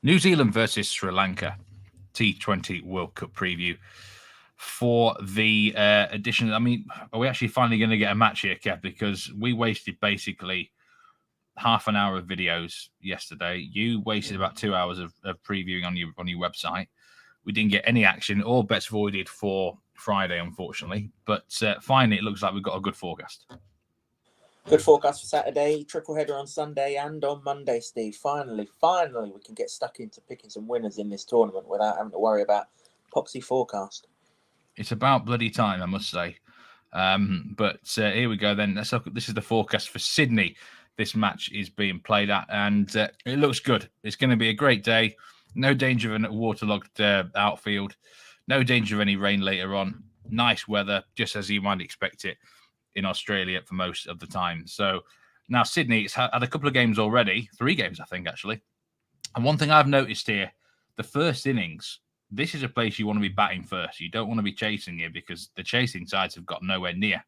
New Zealand versus Sri Lanka, T20 World Cup preview for the edition. I mean, are we actually finally going to get a match here, Kev? Because we wasted basically half an hour of videos yesterday. You wasted about 2 hours of previewing on your website. We didn't get any action. All bets voided for Friday, unfortunately. But finally, it looks like we've got a good forecast. Good forecast for Saturday, triple header on Sunday and on Monday, Steve. Finally, we can get stuck into picking some winners in this tournament without having to worry about Poxy forecast. It's about bloody time, I must say. But here we go then. Let's look. This is the forecast for Sydney. This match is being played at, and it looks good. It's going to be a great day. No danger of a waterlogged outfield. No danger of any rain later on. Nice weather, just as you might expect it in Australia for most of the time. So now Sydney, it's had a couple of games already. 3 games, I think, actually. And one thing I've noticed here, the first innings, this is a place you want to be batting first. You don't want to be chasing here because the chasing sides have got nowhere near.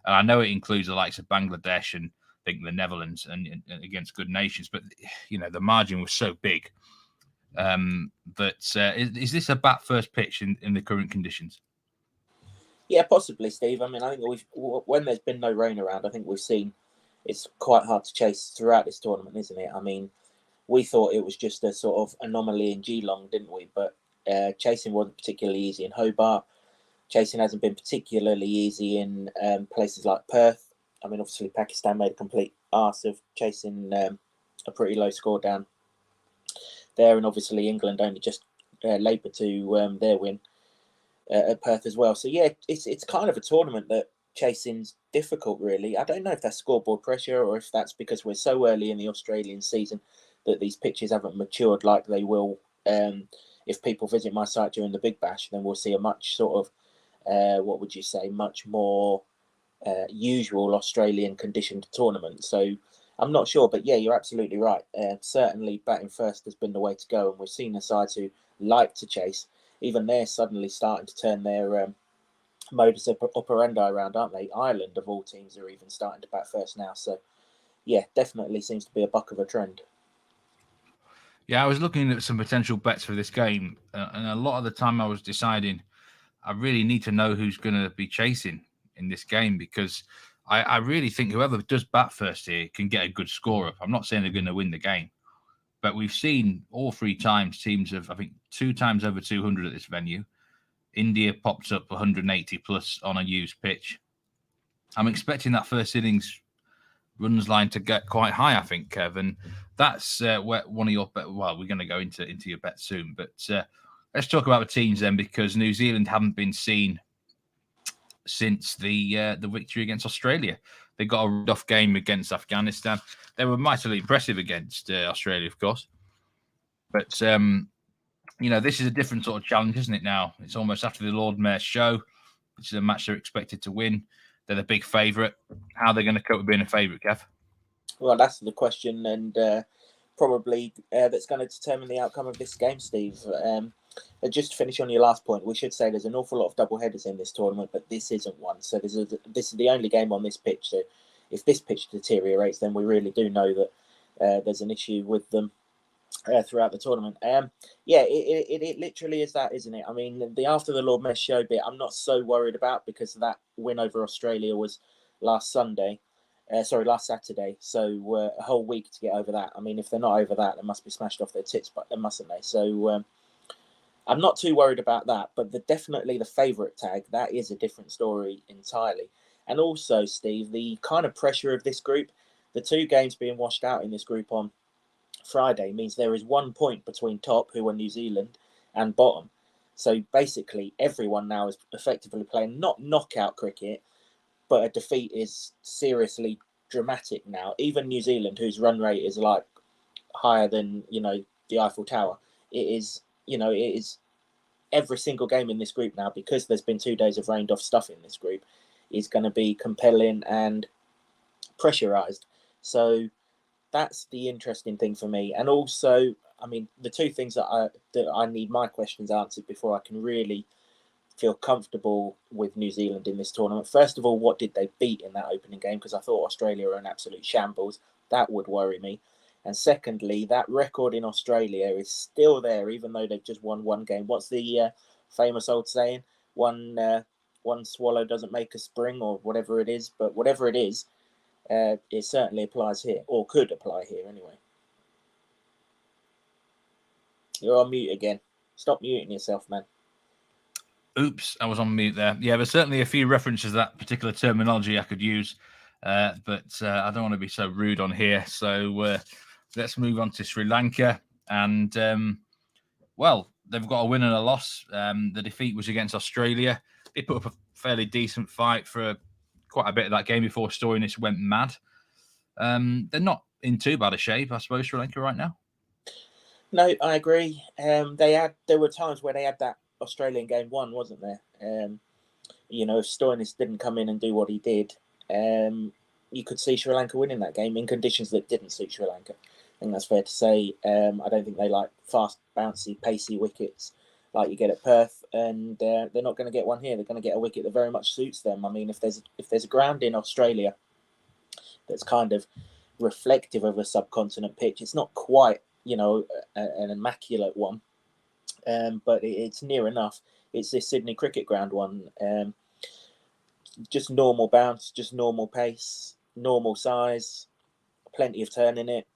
And I know it includes the likes of Bangladesh and I think the Netherlands and against good nations, but the margin was so big. Is this a bat first pitch in the current conditions? Yeah, possibly, Steve. I mean, I think when there's been no rain around, I think we've seen it's quite hard to chase throughout this tournament, isn't it? I mean, we thought it was just a sort of anomaly in Geelong, didn't we? But chasing wasn't particularly easy in Hobart. Chasing hasn't been particularly easy in places like Perth. I mean, obviously, Pakistan made a complete arse of chasing a pretty low score down there. And obviously, England only just laboured to their win at Perth as well. So, yeah, it's kind of a tournament that chasing's difficult, really. I don't know if that's scoreboard pressure or if that's because we're so early in the Australian season that these pitches haven't matured like they will. If people visit my site during the Big Bash, then we'll see a much sort of, what would you say, much more usual Australian conditioned tournament. So I'm not sure, but yeah, you're absolutely right. Certainly batting first has been the way to go, and we've seen the sides who like to chase. Even they're suddenly starting to turn their modus operandi around, aren't they? Ireland, of all teams, are even starting to bat first now. So yeah, definitely seems to be a buck of a trend. Yeah, I was looking at some potential bets for this game, and a lot of the time I was deciding I really need to know who's going to be chasing in this game because I really think whoever does bat first here can get a good score up. I'm not saying they're going to win the game, but we've seen all 3 times teams have, I think, 2 times over 200 at this venue. India pops up 180 plus on a used pitch. I'm expecting that first innings runs line to get quite high, I think, Kevin. That's where one of your bet. Well, we're going to go into your bet soon, but let's talk about the teams then, because New Zealand haven't been seen since the victory against Australia. They got a rough game against Afghanistan. They were mightily impressive against Australia, of course, but this is a different sort of challenge, isn't it? Now it's almost after the Lord Mayor's show, which is a match they're expected to win. They're the big favourite. How are they going to cope with being a favourite, Kev? Well, that's the question, and probably that's going to determine the outcome of this game, Steve. Just to finish on your last point, we should say there's an awful lot of double headers in this tournament, but this isn't one. So this is the only game on this pitch. So if this pitch deteriorates, then we really do know that there's an issue with them throughout the tournament. It literally is that, isn't it? I mean, the after the Lord Mayor show bit, I'm not so worried about because that win over Australia was last Saturday. So a whole week to get over that. I mean, if they're not over that, they must be smashed off their tits, but they mustn't they? So I'm not too worried about that. But definitely the favourite tag, that is a different story entirely. And also, Steve, the kind of pressure of this group, the 2 games being washed out in this group on Friday means there is 1 point between top, who are New Zealand, and bottom. So basically, everyone now is effectively playing not knockout cricket, but a defeat is seriously dramatic now. Even New Zealand, whose run rate is like higher than the Eiffel Tower, it is every single game in this group now, because there's been 2 days of rained off stuff in this group, is going to be compelling and pressurized. So that's the interesting thing for me. And also, I mean, the 2 things that I need my questions answered before I can really feel comfortable with New Zealand in this tournament. First of all, what did they beat in that opening game? Because I thought Australia were an absolute shambles. That would worry me. And secondly, that record in Australia is still there, even though they've just won one game. What's the famous old saying? One swallow doesn't make a spring, or whatever it is. But whatever it is, it certainly applies here, or could apply here anyway. You're on mute again. Stop muting yourself, man. Oops, I was on mute there. Yeah, there's certainly a few references to that particular terminology I could use, but I don't want to be so rude on here. So let's move on to Sri Lanka. And, well, they've got a win and a loss. The defeat was against Australia. They put up a fairly decent fight for quite a bit of that game before Stoinis went mad. They're not in too bad a shape, I suppose, Sri Lanka right now. No, I agree. There were times where they had that Australian game won, wasn't there? If Stoinis didn't come in and do what he did, you could see Sri Lanka winning that game in conditions that didn't suit Sri Lanka. I think that's fair to say. I don't think they like fast, bouncy, pacey wickets like you get at Perth, and they're not going to get one here. They're going to get a wicket that very much suits them. I mean, if there's a ground in Australia that's kind of reflective of a subcontinent pitch, it's not quite an immaculate one, but it's near enough. It's this Sydney Cricket Ground one. Just normal bounce, just normal pace, normal size, plenty of turn in it.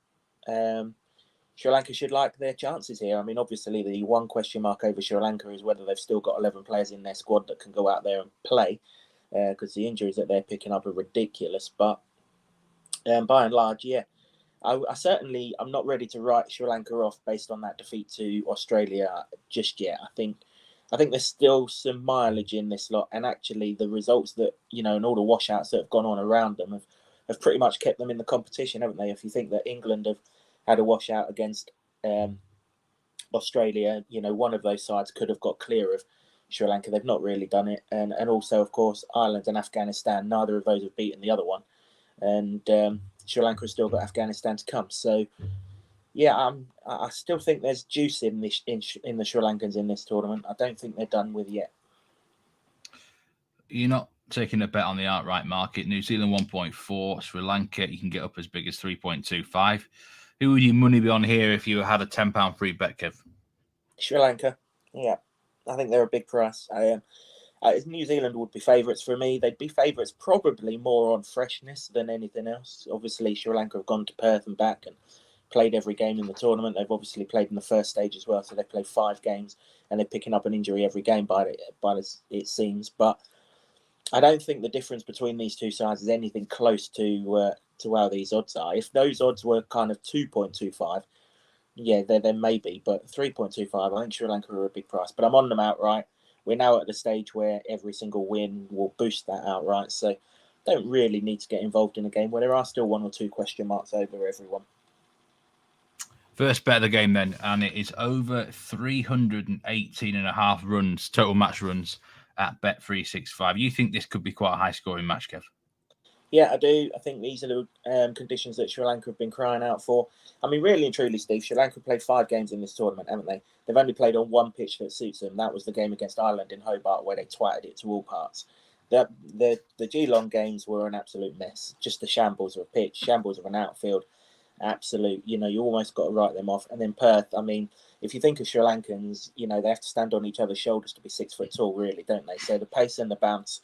Sri Lanka should like their chances here. I mean, obviously, the one question mark over Sri Lanka is whether they've still got 11 players in their squad that can go out there and play, because the injuries that they're picking up are ridiculous. But by and large, yeah. I'm not ready to write Sri Lanka off based on that defeat to Australia just yet. I think there's still some mileage in this lot, and actually the results that and all the washouts that have gone on around them have pretty much kept them in the competition, haven't they? If you think that England have had a washout against Australia, one of those sides could have got clear of Sri Lanka. They've not really done it, and also of course Ireland and Afghanistan. Neither of those have beaten the other one, and Sri Lanka has still got Afghanistan to come. So, yeah, I still think there's juice in the Sri Lankans in this tournament. I don't think they're done with yet. You're not taking a bet on the outright market. New Zealand 1.4, Sri Lanka you can get up as big as 3.25. Who would your money be on here if you had a £10 free bet, Kev? Sri Lanka. Yeah, I think they're a big price. New Zealand would be favourites for me. They'd be favourites probably more on freshness than anything else. Obviously, Sri Lanka have gone to Perth and back and played every game in the tournament. They've obviously played in the first stage as well, so they've played 5 games and they're picking up an injury every game by it seems. But I don't think the difference between these two sides is anything close to how these odds are. If those odds were kind of 2.25, yeah, there may be, but 3.25, I think Sri Lanka are a big price. But I'm on them outright. We're now at the stage where every single win will boost that outright. So don't really need to get involved in a game where there are still 1 or 2 question marks over everyone. First bet of the game then, and it is over 318.5 runs, total match runs at Bet365. You think this could be quite a high-scoring match, Kev? Yeah, I do. I think these are the conditions that Sri Lanka have been crying out for. I mean, really and truly, Steve, Sri Lanka played 5 games in this tournament, haven't they? They've only played on one pitch that suits them. That was the game against Ireland in Hobart, where they twatted it to all parts. The Geelong games were an absolute mess. Just the shambles of a pitch, shambles of an outfield. Absolute, you almost got to write them off. And then Perth, I mean, if you think of Sri Lankans, they have to stand on each other's shoulders to be 6 foot tall, really, don't they? So the pace and the bounce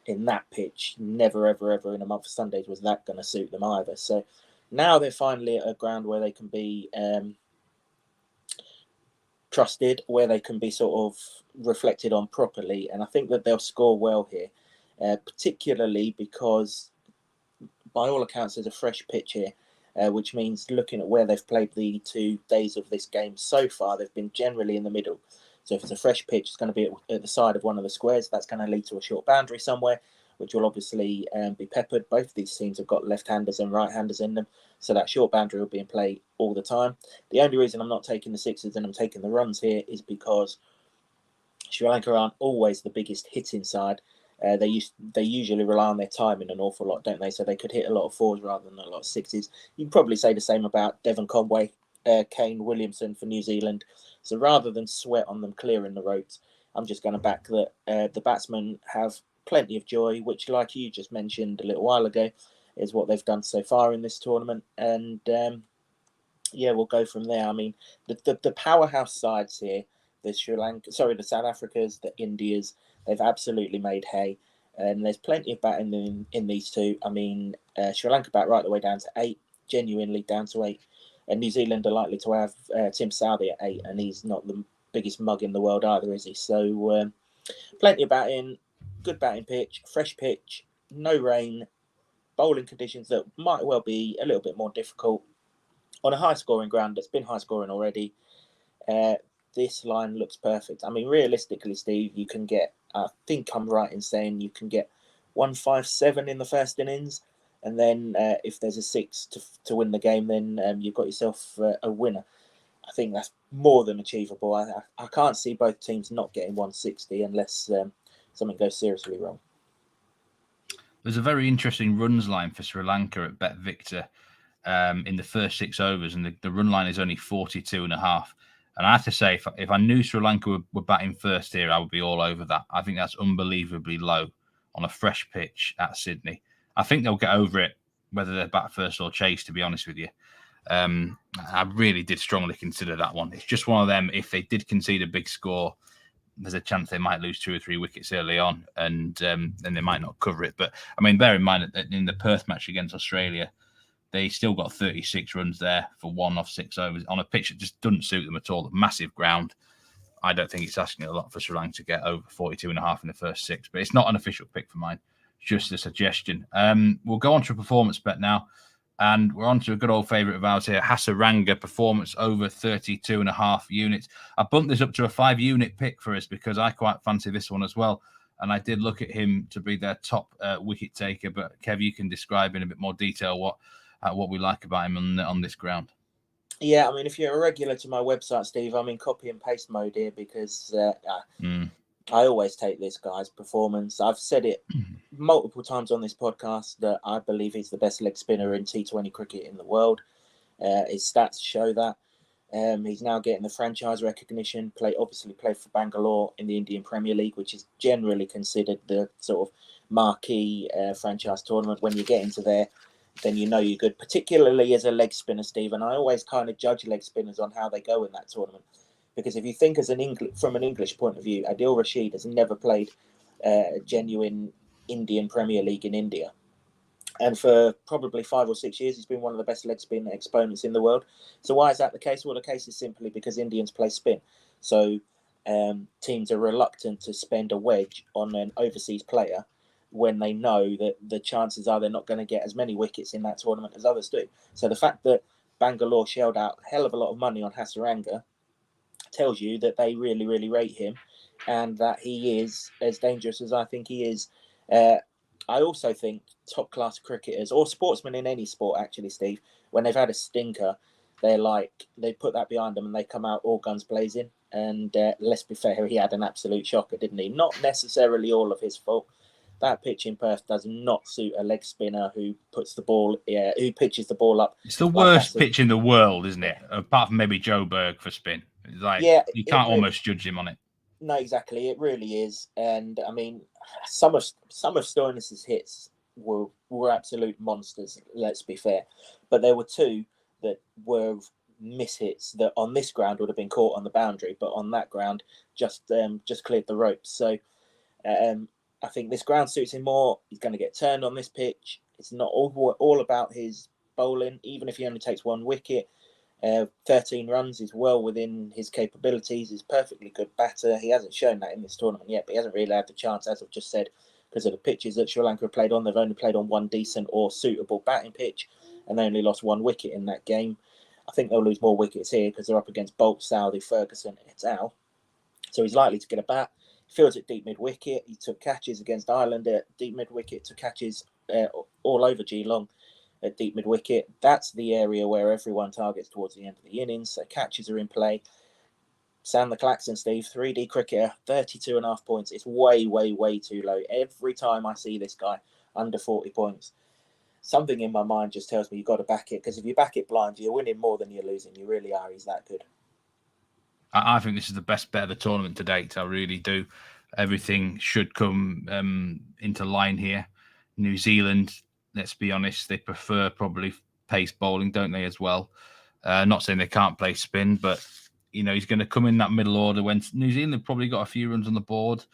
in that pitch, never, ever, ever in a month of Sundays was that going to suit them either. So now they're finally at a ground where they can be trusted, where they can be sort of reflected on properly. And I think that they'll score well here, particularly because by all accounts, there's a fresh pitch here. Which means looking at where they've played the 2 days of this game so far, they've been generally in the middle. So if it's a fresh pitch, it's going to be at the side of one of the squares. That's going to lead to a short boundary somewhere, which will obviously be peppered. Both of these teams have got left-handers and right-handers in them. So that short boundary will be in play all the time. The only reason I'm not taking the sixes and I'm taking the runs here is because Sri Lanka aren't always the biggest hitting side. They usually rely on their timing an awful lot, don't they? So they could hit a lot of 4s rather than a lot of 6s. You can probably say the same about Devon Conway, Kane Williamson for New Zealand. So rather than sweat on them clearing the ropes, I'm just going to back that the batsmen have plenty of joy, which, like you just mentioned a little while ago, is what they've done so far in this tournament. And yeah, we'll go from there. I mean, the powerhouse sides here, the South Africas, the Indias, they've absolutely made hay. And there's plenty of batting in these two. I mean, Sri Lanka bat right the way down to 8, genuinely down to 8. And New Zealand are likely to have Tim Southee at 8, and he's not the biggest mug in the world either, is he? So plenty of batting, good batting pitch, fresh pitch, no rain, bowling conditions that might well be a little bit more difficult on a high-scoring ground that's been high-scoring already. This line looks perfect. I mean, realistically, Steve, you can get, I think I'm right in saying you can get 157 in the first innings, and then if there's a 6 to win the game, then you've got yourself a winner. I think that's more than achievable. I can't see both teams not getting 160 unless something goes seriously wrong. There's a very interesting runs line for Sri Lanka at Bet Victor in the first 6 overs, and the run line is only 42.5. And I have to say, if I knew Sri Lanka were batting first here, I would be all over that. I think that's unbelievably low on a fresh pitch at Sydney. I think they'll get over it, whether they bat first or chase, to be honest with you. I really did strongly consider that one. It's just one of them, if they did concede a big score, there's a chance they might lose 2 or 3 wickets early on, and they might not cover it. But, I mean, bear in mind that in the Perth match against Australia, they still got 36 runs there for 1 off 6 overs on a pitch that just doesn't suit them at all. Massive ground. I don't think it's asking a lot for Sri Lanka to get over 42.5 in the first 6, but it's not an official pick for mine. Just a suggestion. We'll go on to a performance bet now, and we're on to a good old favourite of ours here, Hasaranga Performance over 32.5 units. I bumped this up to a 5-unit pick for us because I quite fancy this one as well. And I did look at him to be their top wicket taker. But Kev, you can describe in a bit more detail what we like about him on this ground. Yeah, I mean, if you're a regular to my website, Steve, I'm in copy and paste mode here because I always take this guy's performance. I've said it multiple times on this podcast that I believe he's the best leg spinner in T20 cricket in the world. His stats show that. He's now getting the franchise recognition. Obviously played for Bangalore in the Indian Premier League, which is generally considered the sort of marquee franchise tournament. When you get into there, then you know you're good, particularly as a leg spinner, Steve. And I always kind of judge leg spinners on how they go in that tournament. Because if you think from an English point of view, Adil Rashid has never played a genuine Indian Premier League in India. And for probably 5 or 6 years, he's been one of the best leg spin exponents in the world. So why is that the case? Well, the case is simply because Indians play spin. So teams are reluctant to spend a wedge on an overseas player when they know that the chances are they're not going to get as many wickets in that tournament as others do. So the fact that Bangalore shelled out a hell of a lot of money on Hasaranga tells you that they really, really rate him and that he is as dangerous as I think he is. I also think top-class cricketers, or sportsmen in any sport, actually, Steve, when they've had a stinker, they put that behind them and they come out all guns blazing. And let's be fair, he had an absolute shocker, didn't he? Not necessarily all of his fault. That pitch in Perth does not suit a leg spinner who pitches the ball up. It's the worst pitch in the world, isn't it? Apart from maybe Joe Berg for spin. It's like, you can't almost judge him on it. No, exactly. It really is. And I mean, some of Stoinis's hits were absolute monsters, let's be fair. But there were 2 that were mishits that on this ground would have been caught on the boundary, but on that ground just cleared the ropes. So I think this ground suits him more. He's going to get turned on this pitch. It's not all about his bowling, even if he only takes 1 wicket. 13 runs is well within his capabilities. He's a perfectly good batter. He hasn't shown that in this tournament yet, but he hasn't really had the chance, as I've just said, because of the pitches that Sri Lanka have played on. They've only played on 1 decent or suitable batting pitch, and they only lost 1 wicket in that game. I think they'll lose more wickets here because they're up against Bolt, Southee, Ferguson, and Etal. So he's likely to get a bat. Fields at deep mid-wicket. He took catches against Ireland at deep mid-wicket, took catches all over Geelong at deep mid-wicket. That's the area where everyone targets towards the end of the innings. So catches are in play. Sound the klaxon, Steve. 3D cricketer, 32.5 points. It's way, way, way too low. Every time I see this guy under 40 points, something in my mind just tells me you've got to back it. Because if you back it blind, you're winning more than you're losing. You really are. He's that good. I think this is the best bet of the tournament to date. I really do. Everything should come into line here. New Zealand, let's be honest, they prefer probably pace bowling, don't they, as well? Not saying they can't play spin, but he's going to come in that middle order when New Zealand probably got a few runs on the board,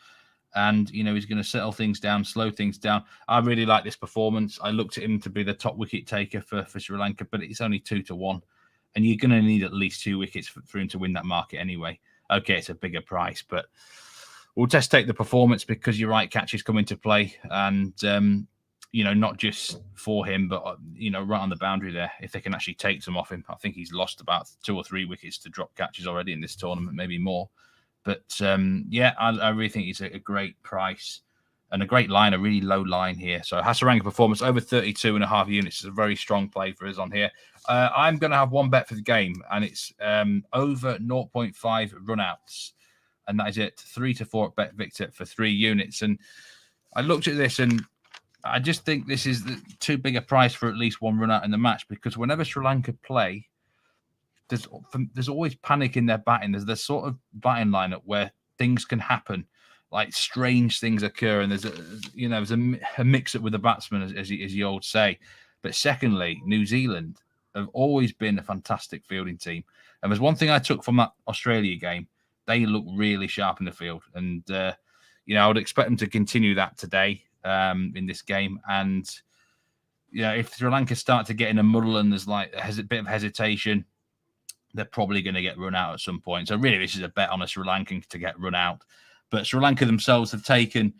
and he's going to settle things down, slow things down. I really like this performance. I looked at him to be the top wicket taker for Sri Lanka, but it's only 2-1, and you're going to need at least 2 wickets for him to win that market anyway. Okay, it's a bigger price, but we'll take the performance because you're right, catches come into play, and not just for him, but right on the boundary there. If they can actually take some off him, I think he's lost about 2 or 3 wickets to drop catches already in this tournament, maybe more. But I really think it's a great price and a great line, a really low line here. So Hasaranga Performance over 32.5 units is a very strong play for us on here. I'm going to have one bet for the game, and it's over 0.5 run-outs. And that is it, 3 to 4 bet Victor for 3 units. And I looked at this, and I just think this is too big a price for at least 1 run-out in the match, because whenever Sri Lanka play, there's always panic in their batting. There's this sort of batting lineup where things can happen, like strange things occur, and there's a mix-up with the batsmen, as you old say. But secondly, New Zealand have always been a fantastic fielding team. And there's one thing I took from that Australia game. They look really sharp in the field. And, I would expect them to continue that today in this game. And, if Sri Lanka start to get in a muddle and there's like a bit of hesitation, they're probably going to get run out at some point. So really, this is a bet on a Sri Lankan to get run out. But Sri Lanka themselves have taken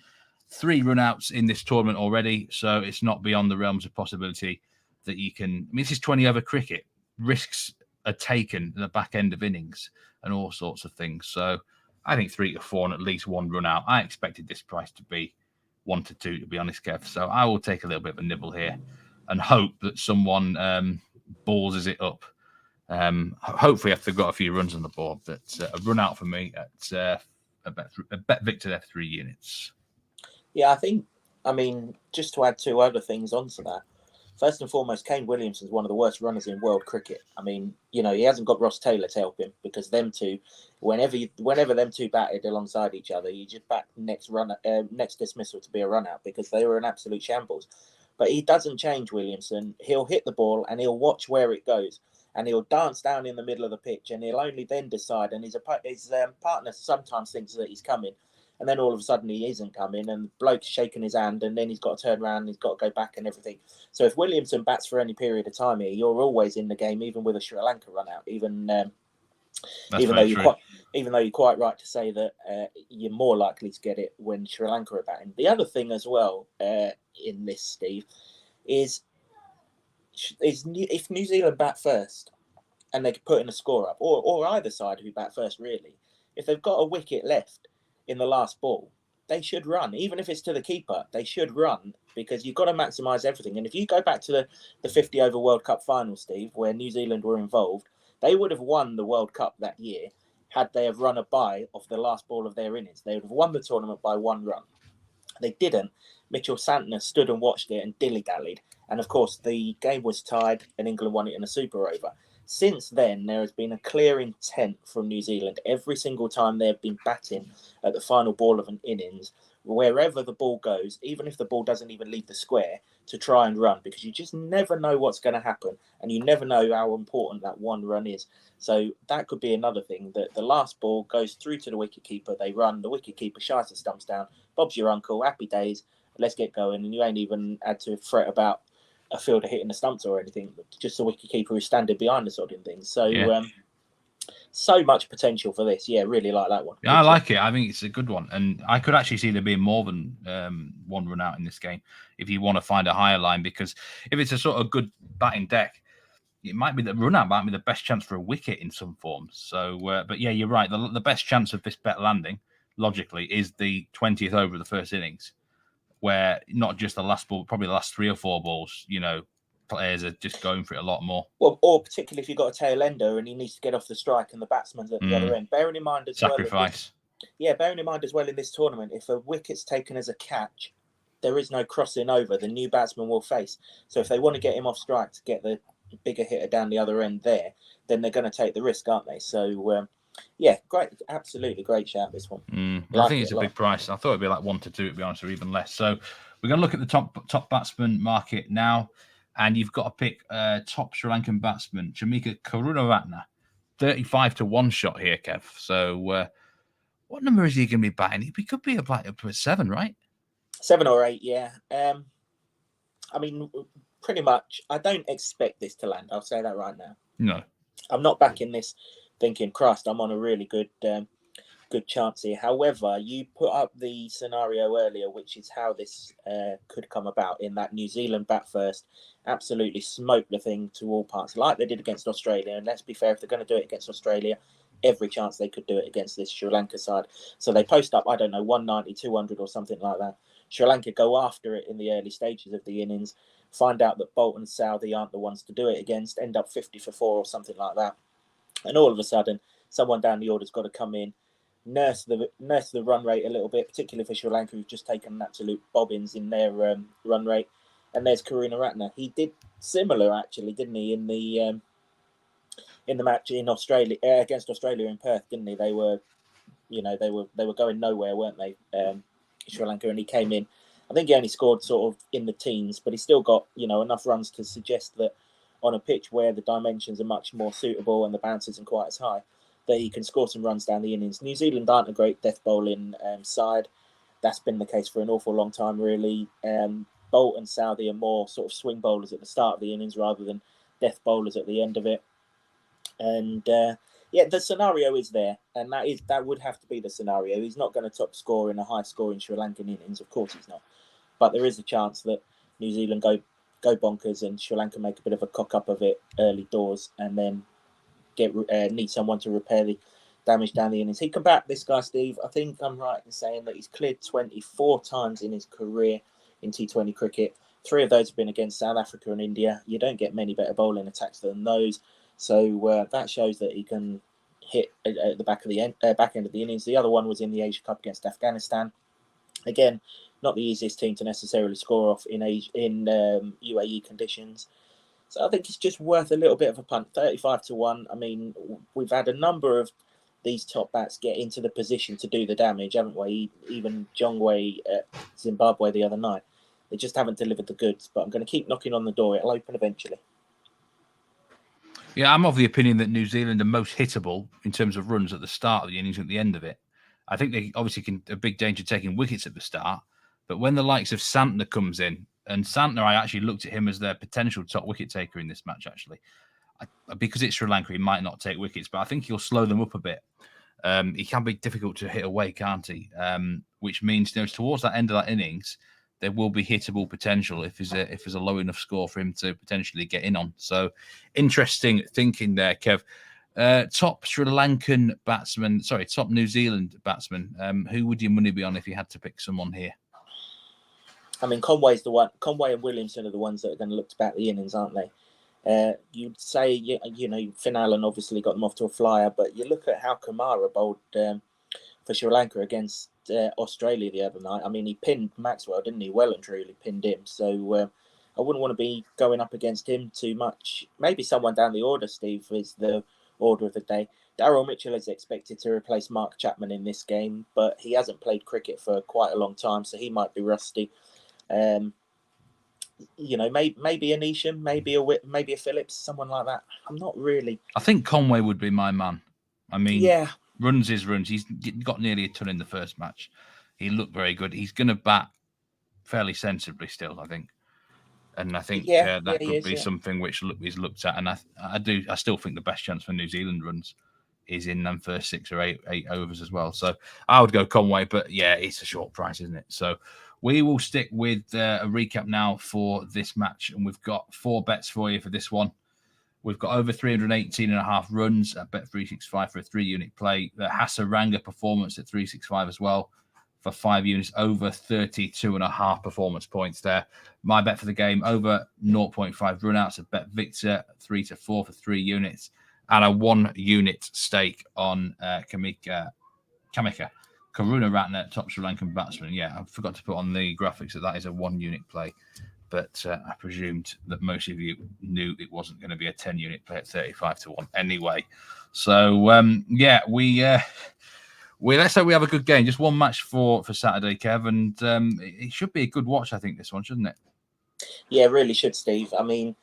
3 run-outs in this tournament already. So it's not beyond the realms of possibility that you can... I mean, this is 20-over cricket. Risks are taken at the back end of innings and all sorts of things. So I think 3 to 4 and at least 1 run out. I expected this price to be 1 to 2, to be honest, Kev. So I will take a little bit of a nibble here and hope that someone balls it up. Hopefully, if they've got a few runs on the board, that's a run out for me at a bet Victor there for 3 units. Yeah, just to add 2 other things onto that. First and foremost, Kane Williamson is one of the worst runners in world cricket. He hasn't got Ross Taylor to help him, because them two, whenever them two batted alongside each other, you just back next dismissal to be a run out, because they were an absolute shambles. But he doesn't change, Williamson. He'll hit the ball and he'll watch where it goes. And he'll dance down in the middle of the pitch, and he'll only then decide. And his partner sometimes thinks that he's coming, and then all of a sudden he isn't coming, and the bloke's shaking his hand, and then he's got to turn around and he's got to go back and everything. So if Williamson bats for any period of time here, you're always in the game, even with a Sri Lanka run out. Even though you're quite right to say that you're more likely to get it when Sri Lanka are batting. The other thing as well in this, Steve, is if New Zealand bat first and they're putting a score up, or either side who bat first, really, if they've got a wicket left in the last ball, they should run. Even if it's to the keeper, they should run, because you've got to maximise everything. And if you go back to the 50-over World Cup final, Steve, where New Zealand were involved, they would have won the World Cup that year had they have run a bye off the last ball of their innings. They would have won the tournament by 1 run. They didn't. Mitchell Santner stood and watched it and dilly-dallied. And, of course, the game was tied and England won it in a super over. Since then, there has been a clear intent from New Zealand every single time they've been batting at the final ball of an innings, wherever the ball goes, even if the ball doesn't even leave the square, to try and run, because you just never know what's going to happen, and you never know how important that 1 run is. So that could be another thing, that the last ball goes through to the wicketkeeper, they run, the wicketkeeper shies the stumps down, Bob's your uncle, happy days, let's get going, and you ain't even had to fret about a fielder hitting the stumps or anything, just the wicketkeeper who's standing behind the sort of thing. So so much potential for this. Yeah, really like that one. Yeah, I like it. I think it's a good one. And I could actually see there being more than 1 run out in this game if you want to find a higher line, because if it's a sort of good batting deck, it might be the run out might be the best chance for a wicket in some forms. So, but yeah, you're right. The best chance of this bet landing, logically, is the 20th over of the first innings, where not just the last ball, probably the last 3 or 4 balls, players are just going for it a lot more. Well, or particularly if you've got a tail ender and he needs to get off the strike and the batsman's at the other end. Bearing in mind as sacrifice. Bearing in mind as well in this tournament, if a wicket's taken as a catch, there is no crossing over. The new batsman will face. So if they want to get him off strike to get the bigger hitter down the other end there, then they're going to take the risk, aren't they? So, yeah, great, absolutely great shout, this one. I think it's a big price. I thought it'd be like 1 to 2, to be honest, or even less. So we're going to look at the top batsman market now. and you've got to pick top Sri Lankan batsman, Jamika Karunaratne, 35 to 1 shot here, Kev. So what number is he going to be batting? He could be up at 7, right? 7 or 8, yeah. I mean, pretty much, I don't expect this to land. I'll say that right now. No. I'm not backing this thinking, Christ, I'm on a really good chance here. However, you put up the scenario earlier, which is how this could come about, in that New Zealand bat first, absolutely smoked the thing to all parts, like they did against Australia. And let's be fair, if they're going to do it against Australia, every chance they could do it against this Sri Lanka side. So they post up, I don't know, 190, 200 or something like that. Sri Lanka go after it in the early stages of the innings, find out that Bolt and Southee aren't the ones to do it against, end up 50 for 4 or something like that. And all of a sudden, someone down the order's got to come in, nurse the run rate a little bit, particularly for Sri Lanka, who've just taken an absolute bobbins in their run rate. And there's Karunaratne. He did similar, actually, didn't he, in the match in Australia against Australia in Perth, didn't he? They were going nowhere, weren't they, Sri Lanka? And he came in. I think he only scored sort of in the teens, but he still got enough runs to suggest that on a pitch where the dimensions are much more suitable and the bounce isn't quite as high, that he can score some runs down the innings. New Zealand aren't a great death bowling side. That's been the case for an awful long time, really. Bolt and Southee are more sort of swing bowlers at the start of the innings rather than death bowlers at the end of it. And the scenario is there, and that would have to be the scenario. He's not going to top score in a high-scoring Sri Lankan innings, of course he's not. But there is a chance that New Zealand go bonkers and Sri Lanka make a bit of a cock up of it early doors, and then need someone to repair the damage down the innings. He can back this guy, Steve. I think I'm right in saying that he's cleared 24 times in his career in T20 cricket. 3 of those have been against South Africa and India. You don't get many better bowling attacks than those. So that shows that he can hit at the back end of the innings. The other one was in the Asia Cup against Afghanistan. Again, not the easiest team to necessarily score off in UAE conditions. So I think it's just worth a little bit of a punt. 35 to 1. I mean, we've had a number of these top bats get into the position to do the damage, haven't we? Even Jongwei at Zimbabwe the other night. They just haven't delivered the goods. But I'm going to keep knocking on the door. It'll open eventually. Yeah, I'm of the opinion that New Zealand are most hittable in terms of runs at the start of the innings and at the end of it. I think they obviously can a big danger taking wickets at the start, but when the likes of Santner comes in, and Santner, I actually looked at him as their potential top wicket taker in this match, actually. Because it's Sri Lanka, he might not take wickets, but I think he'll slow them up a bit. He can be difficult to hit away, can't he? Which means towards that end of that innings, there will be hittable potential if there's a low enough score for him to potentially get in on. So interesting thinking there, Kev. Top Sri Lankan batsman, top New Zealand batsman. Who would your money be on if you had to pick someone here? I mean, Conway's the one. Conway and Williamson are the ones that are going to look to bat the innings, aren't they? You'd say, Finn Allen obviously got them off to a flyer, but you look at how Kumara bowled for Sri Lanka against Australia the other night. I mean, he pinned Maxwell, didn't he? Well and truly pinned him. So I wouldn't want to be going up against him too much. Maybe someone down the order, Steve, is the order of the day. Darryl Mitchell is expected to replace Mark Chapman in this game, but he hasn't played cricket for quite a long time, so he might be rusty. Maybe a Neesham, maybe a Phillips, someone like that. I'm not really. I think Conway would be my man. I mean, yeah, runs his runs. He's got nearly a ton in the first match. He looked very good. He's going to bat fairly sensibly still, I think. And I think that could be something which is looked at. And I still think the best chance for New Zealand runs is in them first 6 or 8 overs as well. So I would go Conway, but yeah, it's a short price, isn't it? So we will stick with a recap now for this match. And we've got 4 bets for you for this one. We've got over 318.5 runs at Bet365 for a 3-unit play. The Hasaranga Performance at 365 as well for 5 units, over 32.5 performance points there. My bet for the game, over 0.5 runouts at Bet Victor, 3 to 4 for 3 units, and a 1-unit stake on Kamika Karunaratne, top Sri Lankan batsman. Yeah, I forgot to put on the graphics that is a 1-unit play, but I presumed that most of you knew it wasn't going to be a 10-unit play at 35 to 1 anyway. So, let's say we have a good game. Just one match for Saturday, Kev, and it should be a good watch, I think, this one, shouldn't it? Yeah, really should, Steve. I mean,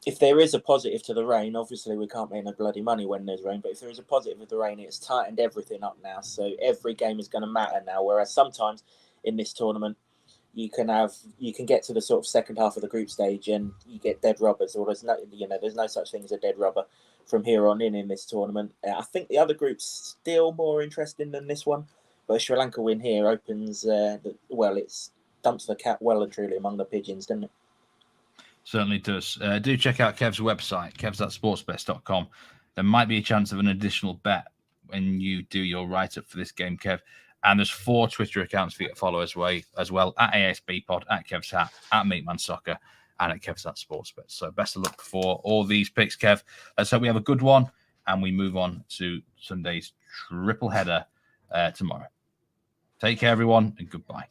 if there is a positive to the rain, obviously we can't make no bloody money when there's rain, but if there is a positive with the rain, it's tightened everything up now. So every game is going to matter now. Whereas sometimes in this tournament, you can get to the sort of second half of the group stage and you get dead rubbers, or there's no such thing as a dead rubber from here on in this tournament. I think the other group's still more interesting than this one, but a Sri Lanka win here opens it's dumps the cat well and truly among the pigeons, doesn't it? Certainly does. Do check out Kev's website, kevs.sportsbets.com. There might be a chance of an additional bet when you do your write-up for this game, Kev. And there's 4 Twitter accounts for you to follow as well, at ASBpod, at Kev's Hat, at Meatman Soccer, and at Kevs.sportsbets. So best of luck for all these picks, Kev. Let's hope we have a good one, and we move on to Sunday's triple header tomorrow. Take care, everyone, and goodbye.